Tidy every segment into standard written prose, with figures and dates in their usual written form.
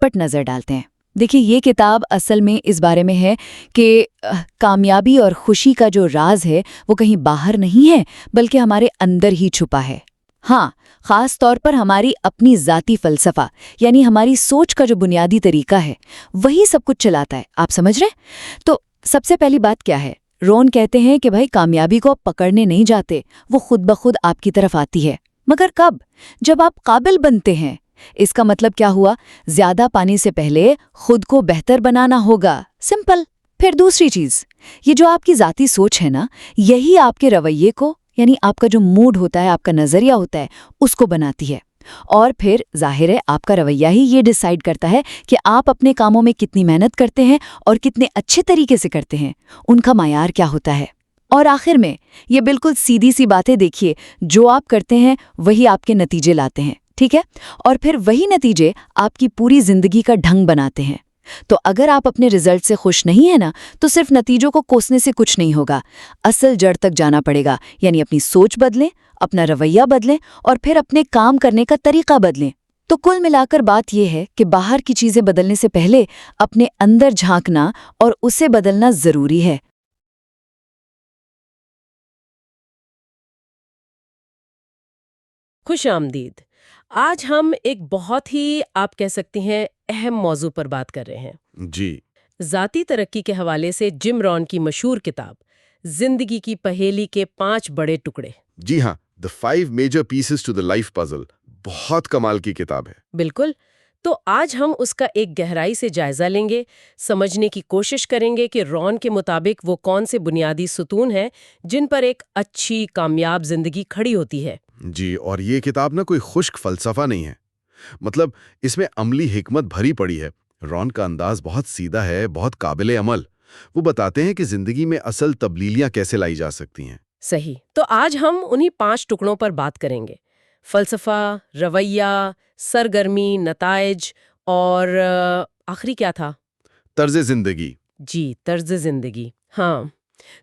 झटपट नज़र डालते हैं। देखिए, ये किताब असल में इस बारे में है कि कामयाबी और खुशी का जो राज है वो कहीं बाहर नहीं है, बल्कि हमारे अंदर ही छुपा है। हाँ, खास तौर पर हमारी अपनी ज़ाती फ़लसफ़ा, यानी हमारी सोच का जो बुनियादी तरीका है, वही सब कुछ चलाता है। आप समझ रहे? तो सबसे पहली बात क्या है? रॉन कहते हैं कि भाई, कामयाबी को आप पकड़ने नहीं जाते, वो खुद ब खुद आपकी तरफ आती है। मगर कब? जब आप काबिल बनते हैं। इसका मतलब क्या हुआ? ज्यादा पाने से पहले खुद को बेहतर बनाना होगा। सिंपल। फिर दूसरी चीज, ये जो आपकी जाती सोच है ना, यही आपके रवैये को, यानी आपका जो मूड होता है, आपका नजरिया होता है, उसको बनाती है। और फिर जाहिर है आपका रवैया ही ये डिसाइड करता है कि आप अपने कामों में कितनी मेहनत करते हैं और कितने अच्छे तरीके से करते हैं, उनका मायार क्या होता है। और आखिर में ये बिल्कुल सीधी सी बातें देखिए, जो आप करते हैं वही आपके नतीजे लाते हैं, ठीक है? और फिर वही नतीजे आपकी पूरी जिंदगी का ढंग बनाते हैं। तो अगर आप अपने रिजल्ट से खुश नहीं है ना, तो सिर्फ नतीजों को कोसने से कुछ नहीं होगा। असल जड़ तक जाना पड़ेगा, यानी अपनी सोच बदलें, अपना रवैया बदलें और फिर अपने काम करने का तरीका बदलें। तो कुल मिलाकर बात यह है कि बाहर की चीजें बदलने से पहले अपने अंदर झांकना और उसे बदलना जरूरी है। खुश आमदीद। आज हम एक बहुत ही, आप कह सकती हैं, अहम मौजू पर बात कर रहे हैं। जी। ज़ाती तरक्की के हवाले से जिम रॉन की मशहूर किताब जिंदगी की पहेली के 5 बड़े टुकड़े। जी हाँ, the 5 major pieces to the life puzzle, बहुत कमाल की किताब है। बिल्कुल। तो आज हम उसका एक गहराई से जायजा लेंगे, समझने की कोशिश करेंगे कि रॉन के मुताबिक वो कौन से बुनियादी सुतून हैं जिन पर एक अच्छी कामयाब जिंदगी खड़ी होती है। जी, और ये किताब ना कोई खुश्क फलसफा नहीं है। मतलब इसमें अमली हिकमत भरी पड़ी है। रॉन का अंदाज बहुत सीधा है, बहुत काबिले अमल। वो बताते हैं कि जिंदगी में असल तब्दीलियां कैसे लाई जा सकती हैं। सही। तो आज हम उन्हीं 5 टुकड़ों पर बात करेंगे। फलसफा, रवैया, सरगर्मी, नताइज और आखिरी क्या था? तर्ज जिंदगी। जी, तर्ज जिंदगी। हाँ,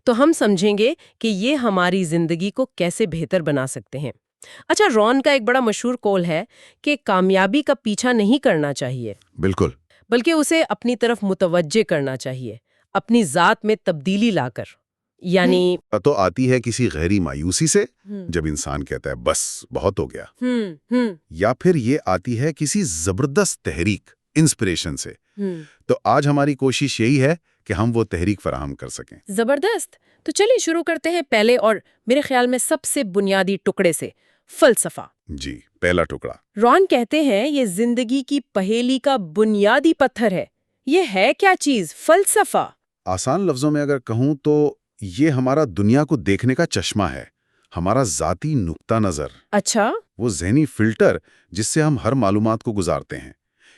तो हम समझेंगे कि ये हमारी जिंदगी को कैसे बेहतर बना सकते हैं। अच्छा, रॉन का एक बड़ा मशहूर कॉल है कि कामयाबी का पीछा नहीं करना चाहिए, बिल्कुल। बल्कि उसे अपनी तरफ मुतवज्जे करना चाहिए, अपनी जात में तब्दीली लाकर। यानी तो आती है किसी गहरी मायूसी से, हम्म जब इंसान कहता है बस बहुत हो गया। हम्म या फिर ये आती है किसी जबरदस्त तहरीक, इंस्पिरेशन से। तो आज हमारी कोशिश यही है कि हम वो तहरीक फराहम कर सकें। जबरदस्त। तो चलिए शुरू करते हैं पहले और मेरे ख्याल में सबसे बुनियादी टुकड़े से, फलसफा। जी, पहला टुकड़ा। रॉन कहते हैं ये जिंदगी की पहेली का बुनियादी पत्थर है। ये है क्या चीज, फलसफा? आसान लफ्जों में अगर कहूं तो ये हमारा दुनिया को देखने का चश्मा है, हमारा जाती नुक्ता नजर, अच्छा। वो ज़हनी फिल्टर जिससे हम हर मालूमात को गुजारते हैं।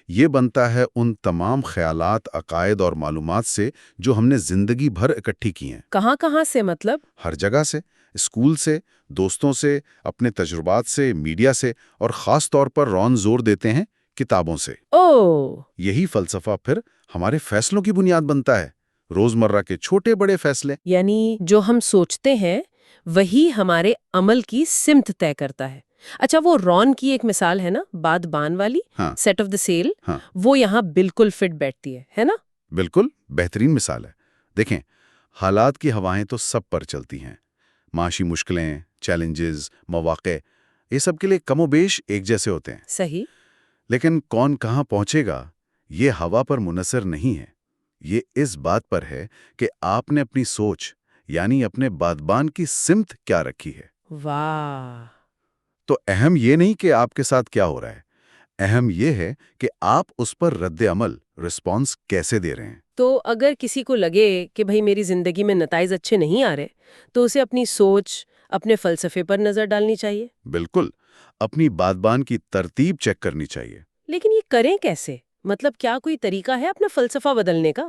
ये बनता है उन तमाम ख्यालात, अकायद और मालूमात से जो हमने जिंदगी भर इकट्ठी की हैं। कहाँ कहाँ से मतलब? हर जगह से, स्कूल से, दोस्तों से, अपने तजुर्बात से, मीडिया से, और ख़ास तौर पर रॉन जोर देते हैं किताबों से। ओ, यही फलसफा फिर हमारे फैसलों की बुनियाद बनता है, रोज़मर्रा के छोटे बड़े फैसले। यानी जो हम सोचते हैं वही हमारे अमल की सिमत तय करता है। अच्छा, वो रॉन की एक मिसाल है ना, बादबान वाली, हाँ। सेट ऑफ द सेल, हाँ, वो यहाँ बिल्कुल फिट बैठती है ना? बिल्कुल बेहतरीन मिसाल है। देखें, हालात की हवाएं तो सब पर चलती हैं। माशी मुश्किलें, चैलेंजेस, मौक़े, ये सब के लिए कमोबेश एक जैसे होते हैं। सही। लेकिन कौन कहाँ पहुंचेगा, ये हवा पर मुनसर नहीं है। ये इस बात पर है कि आपने अपनी सोच, यानी अपने बादबान की सिमत क्या रखी है। वाह। तो अहम ये नहीं कि आपके साथ क्या हो रहा है, अहम ये है कि आप उस पर रद्द अमल, रिस्पॉन्स कैसे दे रहे हैं। तो अगर किसी को लगे कि भाई मेरी जिंदगी में नताइज अच्छे नहीं आ रहे, तो उसे अपनी सोच, अपने फलसफे पर नजर डालनी चाहिए। बिल्कुल, अपनी बादबान की तरतीब चेक करनी चाहिए। लेकिन ये करें कैसे? मतलब क्या कोई तरीका है अपना फलसफा बदलने का?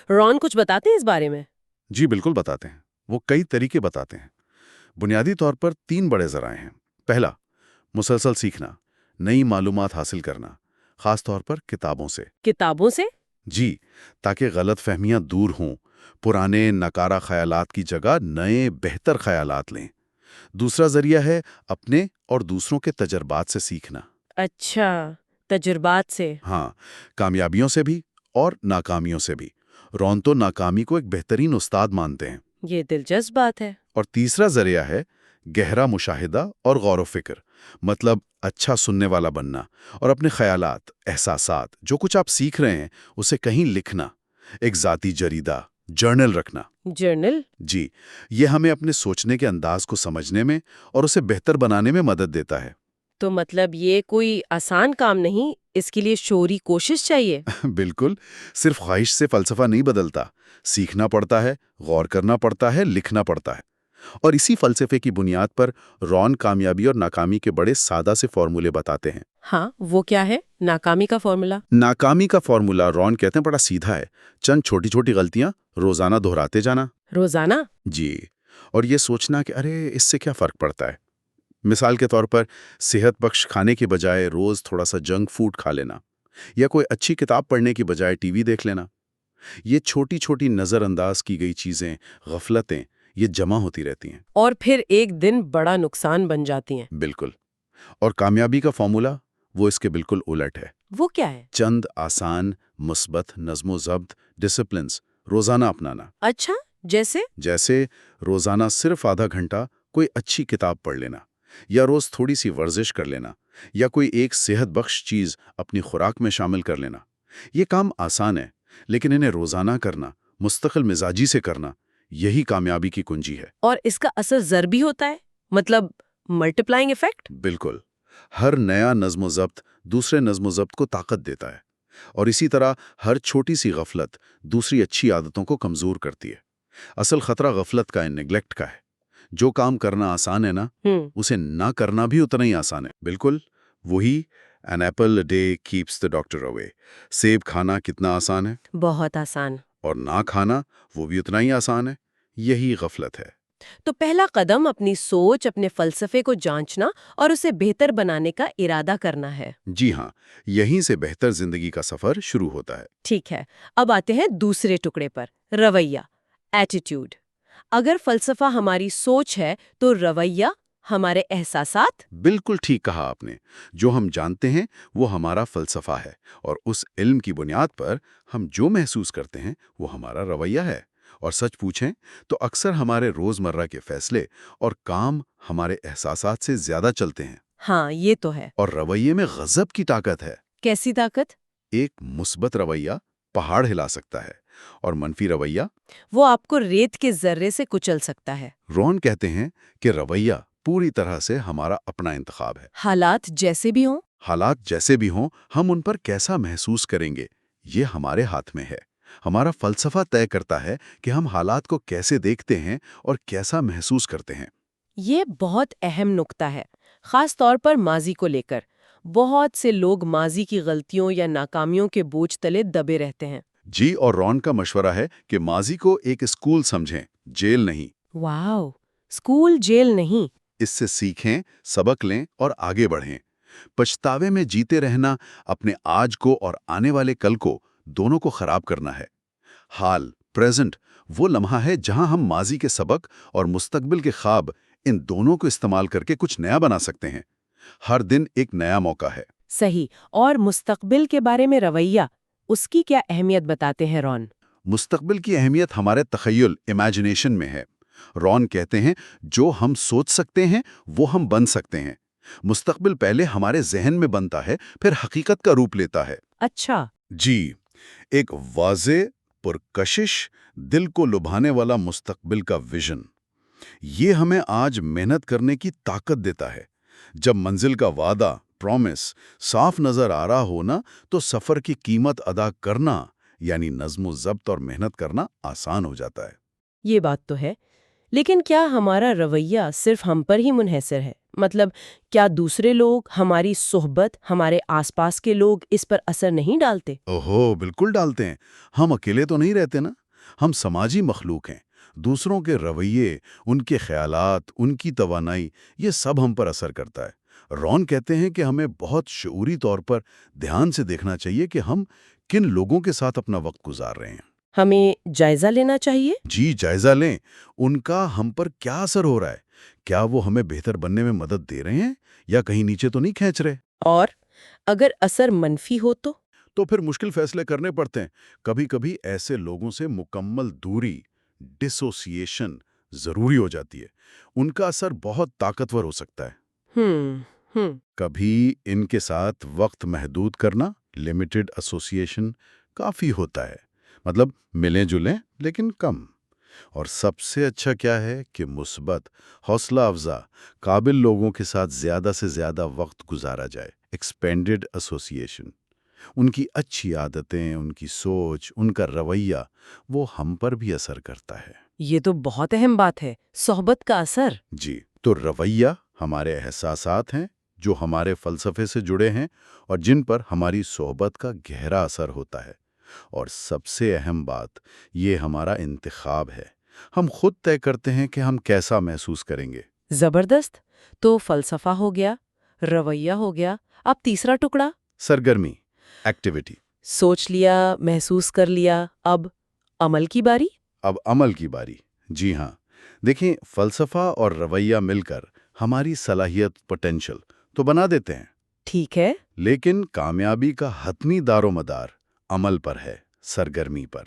रॉन कुछ बताते हैं इस बारे में? जी बिल्कुल बताते हैं, वो कई तरीके बताते हैं। बुनियादी तौर पर 3 बड़े ज़राए हैं। पहला, मुसलसल सीखना, नई मालूमात हासिल करना, खास तौर पर किताबों से। किताबों से? जी, ताकि गलत फहमियां दूर हों, पुराने नकारा ख्यालात की जगह नए बेहतर ख्यालात लें। दूसरा जरिया है अपने और दूसरों के तजर्बात से सीखना। अच्छा, تجربات سے۔ ہاں، کامیابیوں سے بھی اور ناکامیوں سے بھی۔ رون تو ناکامی کو ایک بہترین استاد مانتے ہیں۔ یہ دلچسپ بات ہے۔ اور تیسرا ذریعہ ہے گہرا مشاہدہ اور غور و فکر، مطلب اچھا سننے والا بننا اور اپنے خیالات، احساسات، جو کچھ آپ سیکھ رہے ہیں اسے کہیں لکھنا، ایک ذاتی جریدہ، جرنل رکھنا۔ جرنل؟ جی، یہ ہمیں اپنے سوچنے کے انداز کو سمجھنے میں اور اسے بہتر بنانے میں مدد دیتا ہے۔ تو مطلب یہ کوئی آسان کام نہیں، اس کے لیے شعوری کوشش چاہیے۔ بالکل، صرف خواہش سے فلسفہ نہیں بدلتا، سیکھنا پڑتا ہے، غور کرنا پڑتا ہے، لکھنا پڑتا ہے۔ اور اسی فلسفے کی بنیاد پر رون کامیابی اور ناکامی کے بڑے سادہ سے فارمولے بتاتے ہیں۔ ہاں، وہ کیا ہے ناکامی کا فارمولا؟ ناکامی کا فارمولا رون کہتے ہیں بڑا سیدھا ہے، چند چھوٹی چھوٹی غلطیاں روزانہ دہراتے جانا۔ روزانہ؟ جی، اور یہ سوچنا کہ ارے اس سے کیا فرق پڑتا ہے۔ مثال کے طور پر صحت بخش کھانے کے بجائے روز تھوڑا سا جنک فوڈ کھا لینا، یا کوئی اچھی کتاب پڑھنے کی بجائے ٹی وی دیکھ لینا۔ یہ چھوٹی چھوٹی نظر انداز کی گئی چیزیں، غفلتیں، یہ جمع ہوتی رہتی ہیں اور پھر ایک دن بڑا نقصان بن جاتی ہیں۔ بالکل۔ اور کامیابی کا فارمولا وہ اس کے بالکل الٹ ہے۔ وہ کیا ہے؟ چند آسان، مثبت نظم و ضبط ڈسپلنز روزانہ اپنانا۔ اچھا، جیسے روزانہ صرف آدھا گھنٹہ کوئی اچھی کتاب پڑھ لینا، یا روز تھوڑی سی ورزش کر لینا، یا کوئی ایک صحت بخش چیز اپنی خوراک میں شامل کر لینا۔ یہ کام آسان ہے، لیکن انہیں روزانہ کرنا، مستقل مزاجی سے کرنا، یہی کامیابی کی کنجی ہے۔ اور اس کا اثر ضربی ہوتا ہے، مطلب ملٹیپلائنگ ایفیکٹ؟ بالکل، ہر نیا نظم و ضبط دوسرے نظم و ضبط کو طاقت دیتا ہے، اور اسی طرح ہر چھوٹی سی غفلت دوسری اچھی عادتوں کو کمزور کرتی ہے۔ اصل خطرہ غفلت کا ہے، نیگلیکٹ کا ہے۔ جو کام کرنا آسان ہے نا، اسے نہ کرنا بھی اتنا ہی آسان ہے۔ بالکل وہی an apple a day keeps the doctor away۔ سیب کھانا کتنا آسان ہے، بہت آسان۔ اور نہ کھانا وہ بھی اتنا ہی آسان ہے۔ یہی غفلت ہے۔ تو پہلا قدم اپنی سوچ، اپنے فلسفے کو جانچنا اور اسے بہتر بنانے کا ارادہ کرنا ہے۔ جی ہاں، یہیں سے بہتر زندگی کا سفر شروع ہوتا ہے۔ ٹھیک ہے، اب آتے ہیں دوسرے ٹکڑے پر، رویہ، ایٹیٹیوڈ۔ اگر فلسفہ ہماری سوچ ہے تو رویہ ہمارے احساسات؟ بالکل ٹھیک کہا آپ نے۔ جو ہم جانتے ہیں وہ ہمارا فلسفہ ہے، اور اس علم کی بنیاد پر ہم جو محسوس کرتے ہیں وہ ہمارا رویہ ہے۔ اور سچ پوچھیں تو اکثر ہمارے روزمرہ کے فیصلے اور کام ہمارے احساسات سے زیادہ چلتے ہیں۔ ہاں، یہ تو ہے۔ اور رویے میں غضب کی طاقت ہے۔ کیسی طاقت؟ ایک مثبت رویہ پہاڑ ہلا سکتا ہے، اور منفی رویہ وہ آپ کو ریت کے ذرے سے کچل سکتا ہے۔ رون کہتے ہیں کہ رویہ پوری طرح سے ہمارا اپنا انتخاب ہے۔ حالات جیسے بھی ہوں؟ حالات جیسے بھی ہوں، ہم ان پر کیسا محسوس کریں گے یہ ہمارے ہاتھ میں ہے۔ ہمارا فلسفہ طے کرتا ہے کہ ہم حالات کو کیسے دیکھتے ہیں اور کیسا محسوس کرتے ہیں۔ یہ بہت اہم نکتہ ہے، خاص طور پر ماضی کو لے کر۔ بہت سے لوگ ماضی کی غلطیوں یا ناکامیوں کے بوجھ تلے دبے رہتے ہیں۔ جی، اور رون کا مشورہ ہے کہ ماضی کو ایک اسکول سمجھیں، جیل نہیں۔ واو، اسکول جیل نہیں۔ اس سے سیکھیں، سبق لیں اور آگے بڑھیں۔ پچھتاوے میں جیتے رہنا اپنے آج کو اور آنے والے کل کو دونوں کو خراب کرنا ہے۔ حال، پریزنٹ، وہ لمحہ ہے جہاں ہم ماضی کے سبق اور مستقبل کے خواب، ان دونوں کو استعمال کر کے کچھ نیا بنا سکتے ہیں۔ ہر دن ایک نیا موقع ہے۔ صحیح۔ اور مستقبل کے بارے میں رویہ، اس کی کیا اہمیت بتاتے ہیں رون؟ مستقبل کی اہمیت ہمارے تخیل، امیجنیشن میں ہے۔ رون کہتے ہیں جو ہم سوچ سکتے ہیں وہ ہم بن سکتے ہیں۔ مستقبل پہلے ہمارے ذہن میں بنتا ہے، پھر حقیقت کا روپ لیتا ہے۔ اچھا۔ جی، ایک واضح، پرکشش، دل کو لبھانے والا مستقبل کا ویژن، یہ ہمیں آج محنت کرنے کی طاقت دیتا ہے۔ جب منزل کا وعدہ، پرومس، صاف نظر آ رہا ہو نا، تو سفر کی قیمت ادا کرنا، یعنی نظم و ضبط اور محنت کرنا آسان ہو جاتا ہے۔ یہ بات تو ہے، لیکن کیا ہمارا رویہ صرف ہم پر ہی منحصر ہے؟ مطلب کیا دوسرے لوگ، ہماری صحبت، ہمارے آس پاس کے لوگ اس پر اثر نہیں ڈالتے؟ اوہو، بالکل ڈالتے ہیں۔ ہم اکیلے تو نہیں رہتے نا، ہم سماجی مخلوق ہیں۔ دوسروں کے رویے، ان کے خیالات، ان کی توانائی، یہ سب ہم پر اثر کرتا ہے۔ رون کہتے ہیں کہ ہمیں بہت شعوری طور پر دھیان سے دیکھنا چاہیے کہ ہم کن لوگوں کے ساتھ اپنا وقت گزار رہے ہیں۔ ہمیں جائزہ لینا چاہیے؟ جی، جائزہ لیں، ان کا ہم پر کیا اثر ہو رہا ہے۔ کیا وہ ہمیں بہتر بننے میں مدد دے رہے ہیں یا کہیں نیچے تو نہیں کھینچ رہے؟ اور اگر اثر منفی ہو تو پھر مشکل فیصلے کرنے پڑتے ہیں. کبھی کبھی ایسے لوگوں سے مکمل دوری، ڈسوسییشن ضروری ہو جاتی ہے. ان کا اثر بہت طاقتور ہو سکتا ہے. کبھی ان کے ساتھ وقت محدود کرنا، لمیٹڈ ایسوسیشن، کافی ہوتا ہے. مطلب ملیں جلیں لیکن کم. اور سب سے اچھا کیا ہے کہ مثبت، حوصلہ افزا، قابل لوگوں کے ساتھ زیادہ سے زیادہ وقت گزارا جائے. ایکسپینڈڈ ایسوسیشن، ان کی اچھی عادتیں، ان کی سوچ، ان کا رویہ، وہ ہم پر بھی اثر کرتا ہے. یہ تو بہت اہم بات ہے، صحبت کا اثر. جی، تو رویہ ہمارے احساسات ہیں جو ہمارے فلسفے سے جڑے ہیں اور جن پر ہماری صحبت کا گہرا اثر ہوتا ہے. اور سب سے اہم بات، یہ ہمارا انتخاب ہے. ہم خود طے کرتے ہیں کہ ہم کیسا محسوس کریں گے. زبردست. تو فلسفہ ہو گیا، رویہ ہو گیا، اب تیسرا ٹکڑا؟ سرگرمی، ایکٹیویٹی. سوچ لیا، محسوس کر لیا، اب عمل کی باری؟ اب عمل کی باری. جی ہاں، دیکھیں، فلسفہ اور رویہ مل کر ہماری صلاحیت، پوٹینشل تو بنا دیتے ہیں. ٹھیک ہے. لیکن کامیابی کا حتمی دار و مدار عمل پر ہے، سرگرمی پر.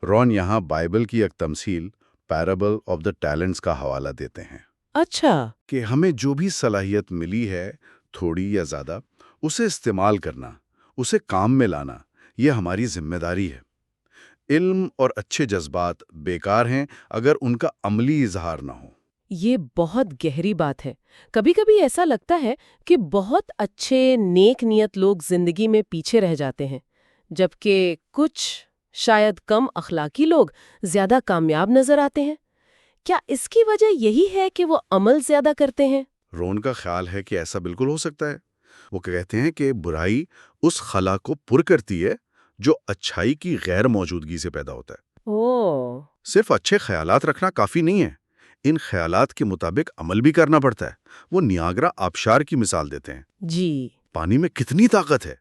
رون یہاں بائبل کی ایک تمثیل، پیرابل آف دا ٹیلنٹس کا حوالہ دیتے ہیں. اچھا. کہ ہمیں جو بھی صلاحیت ملی ہے، تھوڑی یا زیادہ، اسے استعمال کرنا، اسے کام میں لانا، یہ ہماری ذمہ داری ہے. علم اور اچھے جذبات بیکار ہیں اگر ان کا عملی اظہار نہ ہو. یہ بہت گہری بات ہے. کبھی کبھی ایسا لگتا ہے کہ بہت اچھے نیک نیت لوگ زندگی میں پیچھے رہ جاتے ہیں، جبکہ کچھ شاید کم اخلاقی لوگ زیادہ کامیاب نظر آتے ہیں. کیا اس کی وجہ یہی ہے کہ وہ عمل زیادہ کرتے ہیں؟ رون کا خیال ہے کہ ایسا بالکل ہو سکتا ہے. وہ کہتے ہیں کہ برائی اس خلا کو پر کرتی ہے جو اچھائی کی غیر موجودگی سے پیدا ہوتا ہے. صرف اچھے خیالات رکھنا کافی نہیں ہے، ان خیالات کے مطابق عمل بھی کرنا پڑتا ہے. وہ نیاگرا آبشار کی مثال دیتے ہیں. جی. پانی میں کتنی طاقت ہے،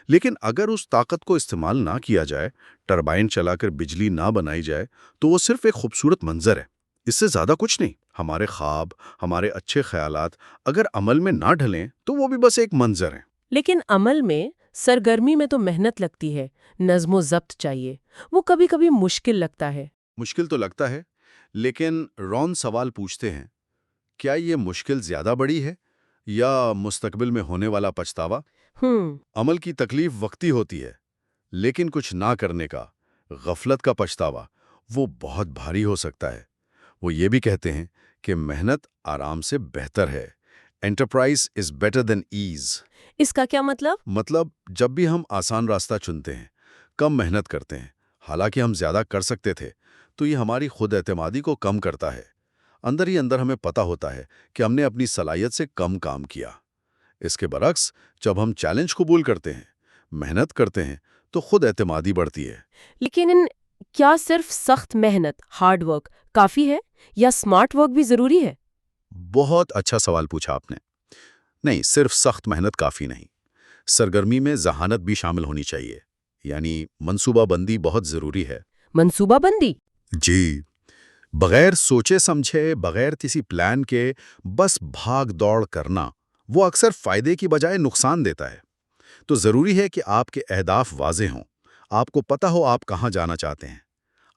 لیکن اگر اس طاقت کو استعمال نہ کیا جائے، ٹربائن چلا کر بجلی نہ بنائی جائے، تو وہ صرف ایک خوبصورت منظر ہے، اس سے زیادہ کچھ نہیں. ہمارے خواب، ہمارے اچھے خیالات اگر عمل میں نہ ڈھلیں تو وہ بھی بس ایک منظر ہیں. لیکن عمل میں، سرگرمی میں تو محنت لگتی ہے، نظم و ضبط چاہیے. وہ کبھی کبھی مشکل لگتا ہے. مشکل تو لگتا ہے، لیکن رون سوال پوچھتے ہیں، کیا یہ مشکل زیادہ بڑی ہے یا مستقبل میں ہونے والا پچھتاوا؟ عمل کی تکلیف وقتی ہوتی ہے، لیکن کچھ نہ کرنے کا، غفلت کا پچھتاوا، وہ بہت بھاری ہو سکتا ہے. وہ یہ بھی کہتے ہیں کہ محنت آرام سے بہتر ہے. Enterprise is better than ease. اس کا کیا مطلب؟ مطلب جب بھی ہم آسان راستہ چنتے ہیں، کم محنت کرتے ہیں، حالانکہ ہم زیادہ کر سکتے تھے، تو یہ ہماری خود اعتمادی کو کم کرتا ہے. اندر ہی اندر ہمیں پتہ ہوتا ہے کہ ہم نے اپنی صلاحیت سے کم کام کیا. اس کے برعکس، جب ہم چیلنج قبول کرتے ہیں، محنت کرتے ہیں، تو خود اعتمادی بڑھتی ہے. لیکن کیا صرف سخت محنت، ہارڈ ورک کافی ہے یا سمارٹ ورک بھی ضروری ہے؟ بہت اچھا سوال پوچھا آپ نے. نہیں، صرف سخت محنت کافی نہیں. سرگرمی میں ذہانت بھی شامل ہونی چاہیے، یعنی منصوبہ بندی بہت ضروری ہے. منصوبہ بندی؟ جی، بغیر سوچے سمجھے، بغیر کسی پلان کے بس بھاگ دوڑ کرنا، وہ اکثر فائدے کی بجائے نقصان دیتا ہے. تو ضروری ہے کہ آپ کے اہداف واضح ہوں، آپ کو پتہ ہو آپ کہاں جانا چاہتے ہیں،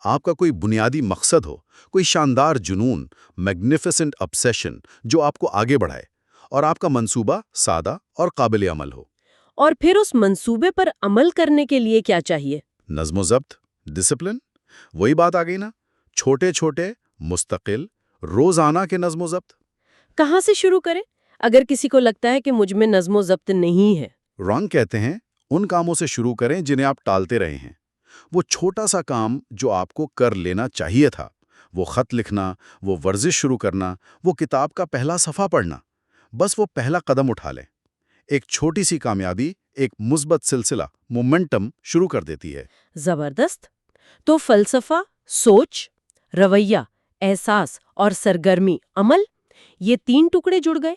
آپ کا کوئی بنیادی مقصد ہو، کوئی شاندار جنون، میگنیفیسنٹ obsession جو آپ کو آگے بڑھائے، اور آپ کا منصوبہ سادہ اور قابل عمل ہو. اور پھر اس منصوبے پر عمل کرنے کے لیے کیا چاہیے؟ نظم و ضبط، ڈسپلن. وہی بات آ گئی نا، چھوٹے چھوٹے، مستقل، روزانہ کے نظم و ضبط. کہاں سے شروع کریں اگر کسی کو لگتا ہے کہ مجھ میں نظم و ضبط نہیں ہے؟ رانگ کہتے ہیں ان کاموں سے شروع کریں جنہیں آپ ٹالتے رہے ہیں. وہ چھوٹا سا کام جو آپ کو کر لینا چاہیے تھا، وہ خط لکھنا، وہ ورزش شروع کرنا، وہ کتاب کا پہلا صفحہ پڑھنا، بس وہ پہلا قدم اٹھا لیں. ایک چھوٹی سی کامیابی ایک مثبت سلسلہ، مومنٹم شروع کر دیتی ہے. زبردست. تو فلسفہ، سوچ، رویہ، احساس اور سرگرمی، عمل، یہ 3 ٹکڑے جڑ گئے.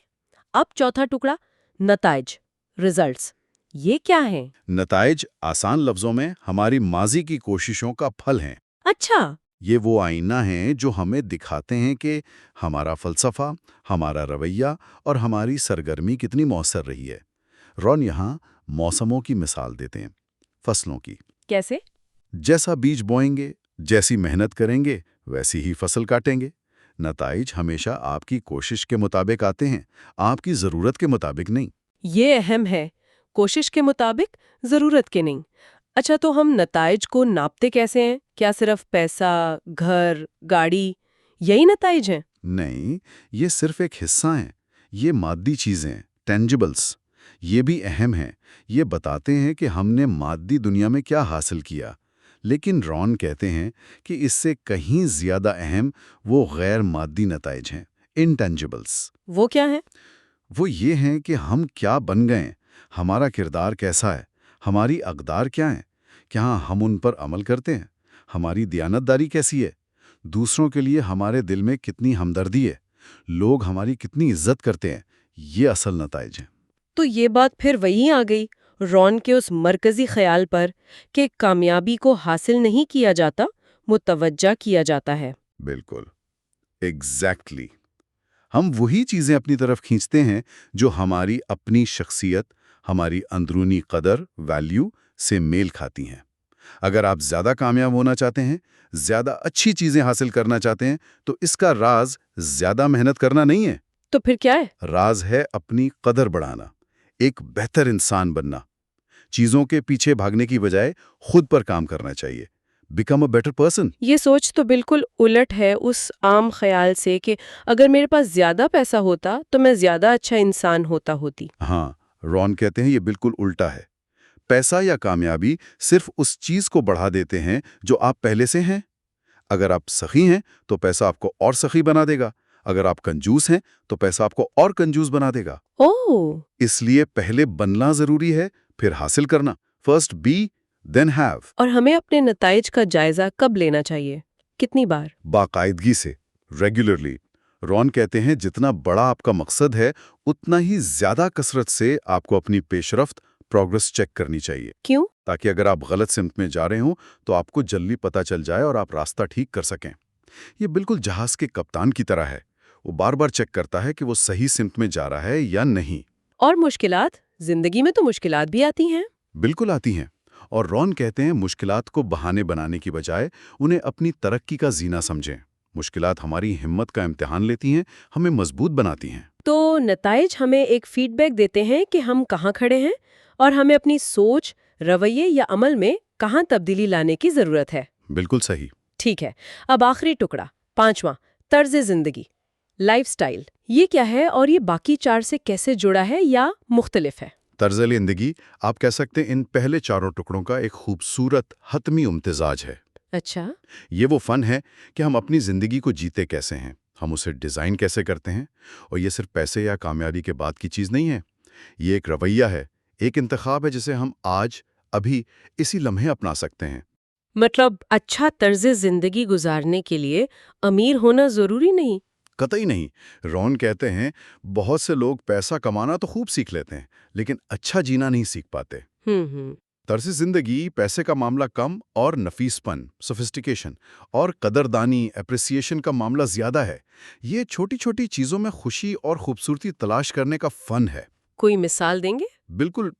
اب چوتھا ٹکڑا، نتائج، ریزلٹس. یہ کیا ہیں؟ نتائج آسان لفظوں میں ہماری ماضی کی کوششوں کا پھل ہیں. اچھا. یہ وہ آئینہ ہیں جو ہمیں دکھاتے ہیں کہ ہمارا فلسفہ، ہمارا رویہ اور ہماری سرگرمی کتنی مؤثر رہی ہے. رون یہاں मौसमों की मिसाल देते हैं, फसलों की। कैसे? जैसा बीज बोएंगे, जैसी मेहनत करेंगे, वैसी ही फसल काटेंगे। नताइज हमेशा आपकी कोशिश के मुताबिक आते हैं, आपकी ज़रूरत के मुताबिक नहीं। ये अहम है, कोशिश के मुताबिक, जरूरत के नहीं। अच्छा, तो हम नताइज को नापते कैसे हैं? क्या सिर्फ पैसा, घर, गाड़ी, यही नताइज हैं? नहीं, ये सिर्फ एक हिस्सा है। ये मादी चीज़ें, टेंजिबल्स, ये भी अहम हैं। ये बताते हैं कि हमने मादी दुनिया में क्या हासिल किया। लेकिन रॉन कहते हैं कि इससे कहीं ज़्यादा अहम वो गैर मादी नताइज हैं, इंटेंजिबल्स। वो क्या है? वो ये हैं कि हम क्या बन गए, हमारा किरदार कैसा है, हमारी अक़दार क्या हैं, क्या हम उन पर अमल करते हैं, हमारी दियानतदारी कैसी है, दूसरों के लिए हमारे दिल में कितनी हमदर्दी है, लोग हमारी कितनी इज्जत करते हैं। ये असल नताइज हैं। तो ये बात फिर वही आ गई रॉन के उस मरकजी ख्याल पर कि कामयाबी को हासिल नहीं किया जाता, मुतवज्जा किया जाता है। बिल्कुल, एग्जैक्टली। हम वही चीज़ें अपनी तरफ खींचते हैं जो हमारी अपनी शख्सियत, हमारी अंदरूनी कदर, वैल्यू से मेल खाती हैं। अगर आप ज़्यादा कामयाब होना चाहते हैं, ज़्यादा अच्छी चीज़ें हासिल करना चाहते हैं, तो इसका राज ज़्यादा मेहनत करना नहीं है। तो फिर क्या है? राज है अपनी कदर बढ़ाना, एक बेहतर इंसान बनना। चीज़ों के पीछे भागने की बजाय खुद पर काम करना चाहिए। Become a better person. ये सोच तो बिल्कुल उलट है उस आम ख्याल से कि अगर मेरे पास ज्यादा पैसा होता तो मैं ज्यादा अच्छा इंसान होती। हाँ, रॉन कहते हैं ये बिल्कुल उल्टा है। पैसा या कामयाबी सिर्फ उस चीज़ को बढ़ा देते हैं जो आप पहले से हैं। अगर आप सखी हैं तो पैसा आपको और सखी बना देगा। अगर आप कंजूस हैं तो पैसा आपको और कंजूस बना देगा। ओह, इसलिए पहले बनना ज़रूरी है, फिर हासिल करना। First be, then have. और हमें अपने नताइज का जायजा कब लेना चाहिए? कितनी बार? बाकायदगी से, रेगुलरली। रॉन कहते हैं जितना बड़ा आपका मकसद है, उतना ही ज़्यादा कसरत से आपको अपनी पेशरफ्त, प्रोग्रेस चेक करनी चाहिए। क्यों? ताकि अगर आप गलत सिमत में जा रहे हों तो आपको जल्दी पता चल जाए और आप रास्ता ठीक कर सकें। ये बिल्कुल जहाज़ के कप्तान की तरह है। वो बार बार चेक करता है कि वो सही सिमत में जा रहा है या नहीं। और मुश्किलात? जिंदगी में तो मुश्किलात भी आती हैं। बिल्कुल आती हैं। और रॉन कहते हैं मुश्किलात को बहाने बनाने की बजाय उन्हें अपनी तरक्की का जीना समझें। मुश्किलात हमारी हिम्मत का इम्तिहान लेती हैं, हमें मजबूत बनाती हैं। तो नताइज हमें एक फीडबैक देते हैं कि हम कहाँ खड़े हैं और हमें अपनी सोच, रवैये या अमल में कहाँ तब्दीली लाने की जरूरत है। बिल्कुल सही। ठीक है, अब आखिरी टुकड़ा, 5वां, तर्ज जिंदगी, लाइफस्टाइल। ये क्या है और ये बाकी 4 से कैसे जुड़ा है या मुख्तलिफ है? तर्ज़ ज़िंदगी, आप कह सकते हैं इन पहले चारों टुकड़ों का एक खूबसूरत हतमी इम्तिजाज है। अच्छा, ये वो फन है कि हम अपनी ज़िंदगी को जीते कैसे हैं, हम उसे डिज़ाइन कैसे करते हैं। और ये सिर्फ पैसे या कामयाबी के बाद की चीज़ नहीं है। ये एक रवैया है, एक इंतखाब है जिसे हम आज, अभी, इसी लम्हे अपना सकते हैं। मतलब अच्छा तर्ज जिंदगी गुजारने के लिए अमीर होना जरूरी नहीं? कतई नहीं। रॉन कहते हैं बहुत से लोग पैसा कमाना तो खूब सीख लेते हैं, लेकिन अच्छा जीना नहीं सीख पाते। तर्ज ज़िंदगी पैसे का मामला कम और नफीसपन, सोफिस्टिकेशन और कदरदानी, एप्रिसिएशन का मामला ज़्यादा है। ये छोटी छोटी चीज़ों में खुशी और खूबसूरती तलाश करने का फ़न है। कोई मिसाल देंगे? बिल्कुल,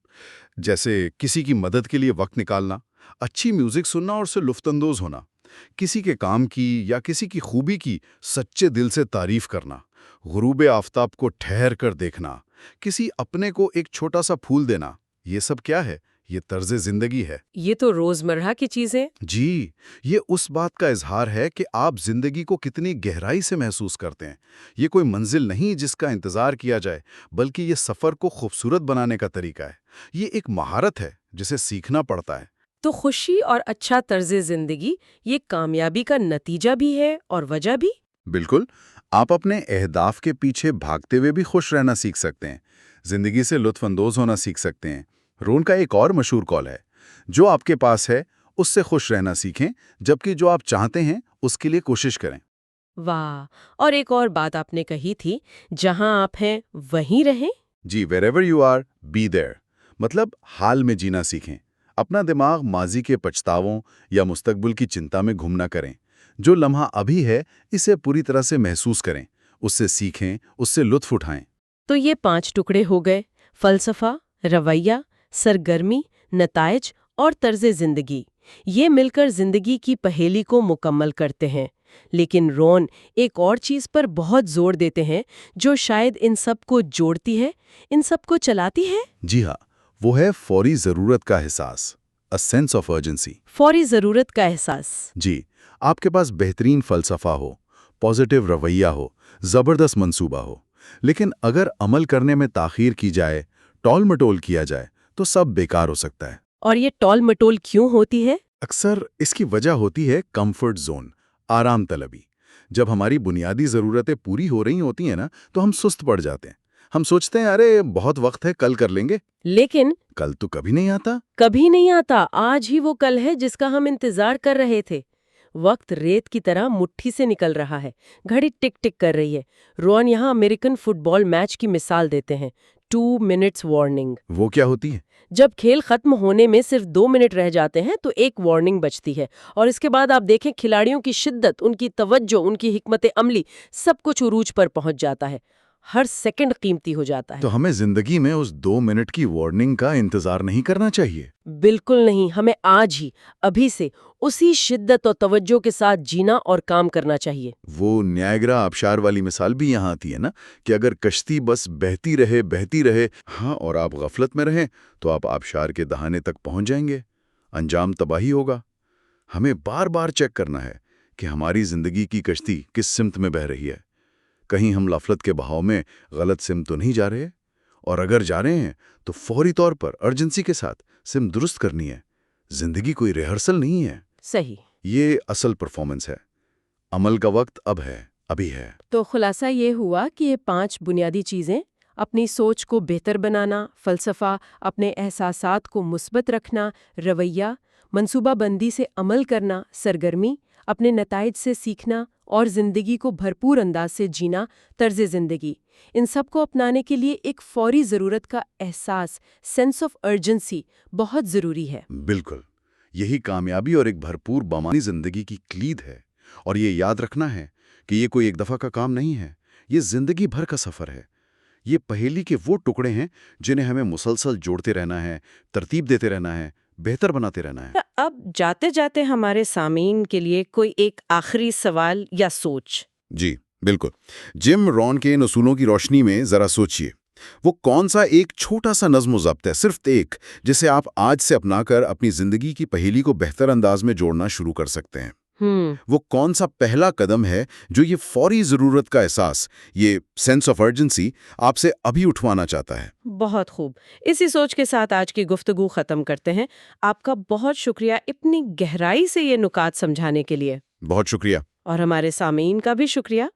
जैसे किसी की मदद के लिए वक्त निकालना, अच्छी म्यूज़िक सुनना और उससे लुफ्तंदोज़ होना, किसी के काम की या किसी की खूबी की सच्चे दिल से तारीफ़ करना, गुरूब आफ़ताब को ठहर कर देखना, किसी अपने को एक छोटा सा फूल देना। ये सब क्या है? ये तर्ज ज़िंदगी है। ये तो रोजमर्रा की चीजें। जी, ये उस बात का इजहार है कि आप ज़िंदगी को कितनी गहराई से महसूस करते हैं। ये कोई मंजिल नहीं जिसका इंतज़ार किया जाए, बल्कि ये सफ़र को खूबसूरत बनाने का तरीका है। ये एक महारत है जिसे सीखना पड़ता है। तो खुशी और अच्छा तर्ज जिंदगी ये कामयाबी का नतीजा भी है और वजह भी? बिल्कुल, आप अपने अहदाफ के पीछे भागते हुए भी खुश रहना सीख सकते हैं, ज़िंदगी से लुत्फ़अंदोज़ होना सीख सकते हैं। रोन का एक और मशहूर कॉल है, जो आपके पास है उससे खुश रहना सीखें, जबकि जो आप चाहते हैं उसके लिए कोशिश करें। वाह, और एक और बात आपने कही थी, जहां आप हैं वहीं रहें। जी, wherever you are, be there। मतलब हाल में जीना सीखें। अपना दिमाग माजी के पछतावों या मुस्तकबिल की चिंता में घूम ना करें। जो लम्हा अभी है, इसे पूरी तरह से महसूस करें, उससे सीखें, उससे लुत्फ उठाएं। तो ये 5 टुकड़े हो गए, फलसफा, रवैया, सरगर्मी, नताइज और तर्ज जिंदगी, ये मिलकर जिंदगी की पहेली को मुकम्मल करते हैं। लेकिन रॉन एक और चीज पर बहुत जोर देते हैं जो शायद इन सब को जोड़ती है, इन सब को चलाती है। जी हाँ, वो है फौरी जरूरत का एहसास, अ सेंस ऑफ अर्जेंसी। फौरी जरूरत का एहसास। जी, आपके पास बेहतरीन फलसफा हो, पॉजिटिव रवैया हो, जबरदस्त मंसूबा हो, लेकिन अगर अमल करने में ताखीर की जाए, टॉल मटोल किया जाए, तो सब बेकार हो सकता है। और ये टॉल मटोल क्यों होती है? अक्सर इसकी वजह होती है कंफर्ट जोन, आराम तलबी। जब हमारी बुनियादी ज़रूरतें पूरी हो रही होती हैं ना, तो हम सुस्त पड़ जाते हैं। हम सोचते हैं अरे बहुत वक्त है, कल कर लेंगे। लेकिन कल तो कभी नहीं आता। कभी नहीं आता। आज ही वो कल है जिसका हम इंतजार कर रहे थे। वक्त रेत की तरह मुट्ठी से निकल रहा है, घड़ी टिक टिक कर रही है। रॉन यहाँ अमेरिकन फुटबॉल मैच की मिसाल देते हैं, 2 मिनट्स वार्निंग। वो क्या होती है? जब खेल खत्म होने में सिर्फ 2 मिनट रह जाते हैं तो एक वार्निंग बजती है, और इसके बाद आप देखें खिलाड़ियों की शिद्दत, उनकी तवज्जो, उनकी हिकमत अमली, सब कुछ उरूज पर पहुंच जाता है। हर सेकंड कीमती हो जाता है। तो हमें जिंदगी में उस 2 मिनट की वार्निंग का इंतजार नहीं करना चाहिए। बिल्कुल नहीं, हमें आज ही, अभी से उसी शिद्दत और तवज्जो के साथ जीना और काम करना चाहिए। वो न्यायग्रा आबशार वाली मिसाल भी यहाँ आती है ना, कि अगर कश्ती बस बहती रहे, हाँ, और आप गफलत में रहें, तो आप आबशार के दहाने तक पहुंच जाएंगे। अंजाम तबाही होगा। हमें बार बार चेक करना है कि हमारी जिंदगी की कश्ती किस सिमत में बह रही है। कहीं हम गफलत के बहाव में गलत सिमत तो नहीं जा रहे, और अगर जा रहे हैं तो फौरी तौर पर अर्जेंसी के साथ सिमत दुरुस्त करनी है। जिंदगी कोई रिहर्सल नहीं है। सही। ये असल परफॉर्मेंस है। अमल का वक्त अब है, अभी है। तो खुलासा ये हुआ कि ये 5 बुनियादी चीजें, अपनी सोच को बेहतर बनाना, फलसफा, अपने एहसासात को मुस्बत रखना, रवैया, मंसूबाबंदी से अमल करना, सरगर्मी, अपने नताइज से सीखना और जिंदगी को भरपूर अंदाज से जीना, तर्ज जिंदगी, इन सब को अपनाने के लिए एक फौरी जरूरत का एहसास, सेंस ऑफ अर्जेंसी, बहुत जरूरी है। बिल्कुल, यही कामयाबी और एक भरपूर बामानी जिंदगी की क्लीद है। और ये याद रखना है कि ये कोई एक दफा का काम नहीं है, ये जिंदगी भर का सफर है। ये पहेली के वो टुकड़े हैं जिन्हें हमें मुसलसल जोड़ते रहना है, तरतीब देते रहना है, बेहतर बनाते रहना है। अब जाते जाते हमारे सामीन के लिए कोई एक आखिरी सवाल या सोच। जी बिल्कुल। जिम रॉन के इन उसूलों की रोशनी में जरा सोचिए, वो कौन सा एक छोटा सा नज़्म ज़ब्त है, सिर्फ एक, जिसे आप आज से अपनाकर अपनी जिंदगी की पहेली को बेहतर अंदाज में जोड़ना शुरू कर सकते हैं। वो कौन सा पहला कदम है जो ये फौरी जरूरत का एहसास, ये सेंस ऑफ अर्जेंसी आपसे अभी उठवाना चाहता है। बहुत खूब। इसी सोच के साथ आज की गुफ्तगू खत्म करते हैं। आपका बहुत शुक्रिया इतनी गहराई से ये नुकात समझाने के लिए। बहुत शुक्रिया। और हमारे सामीन का भी शुक्रिया।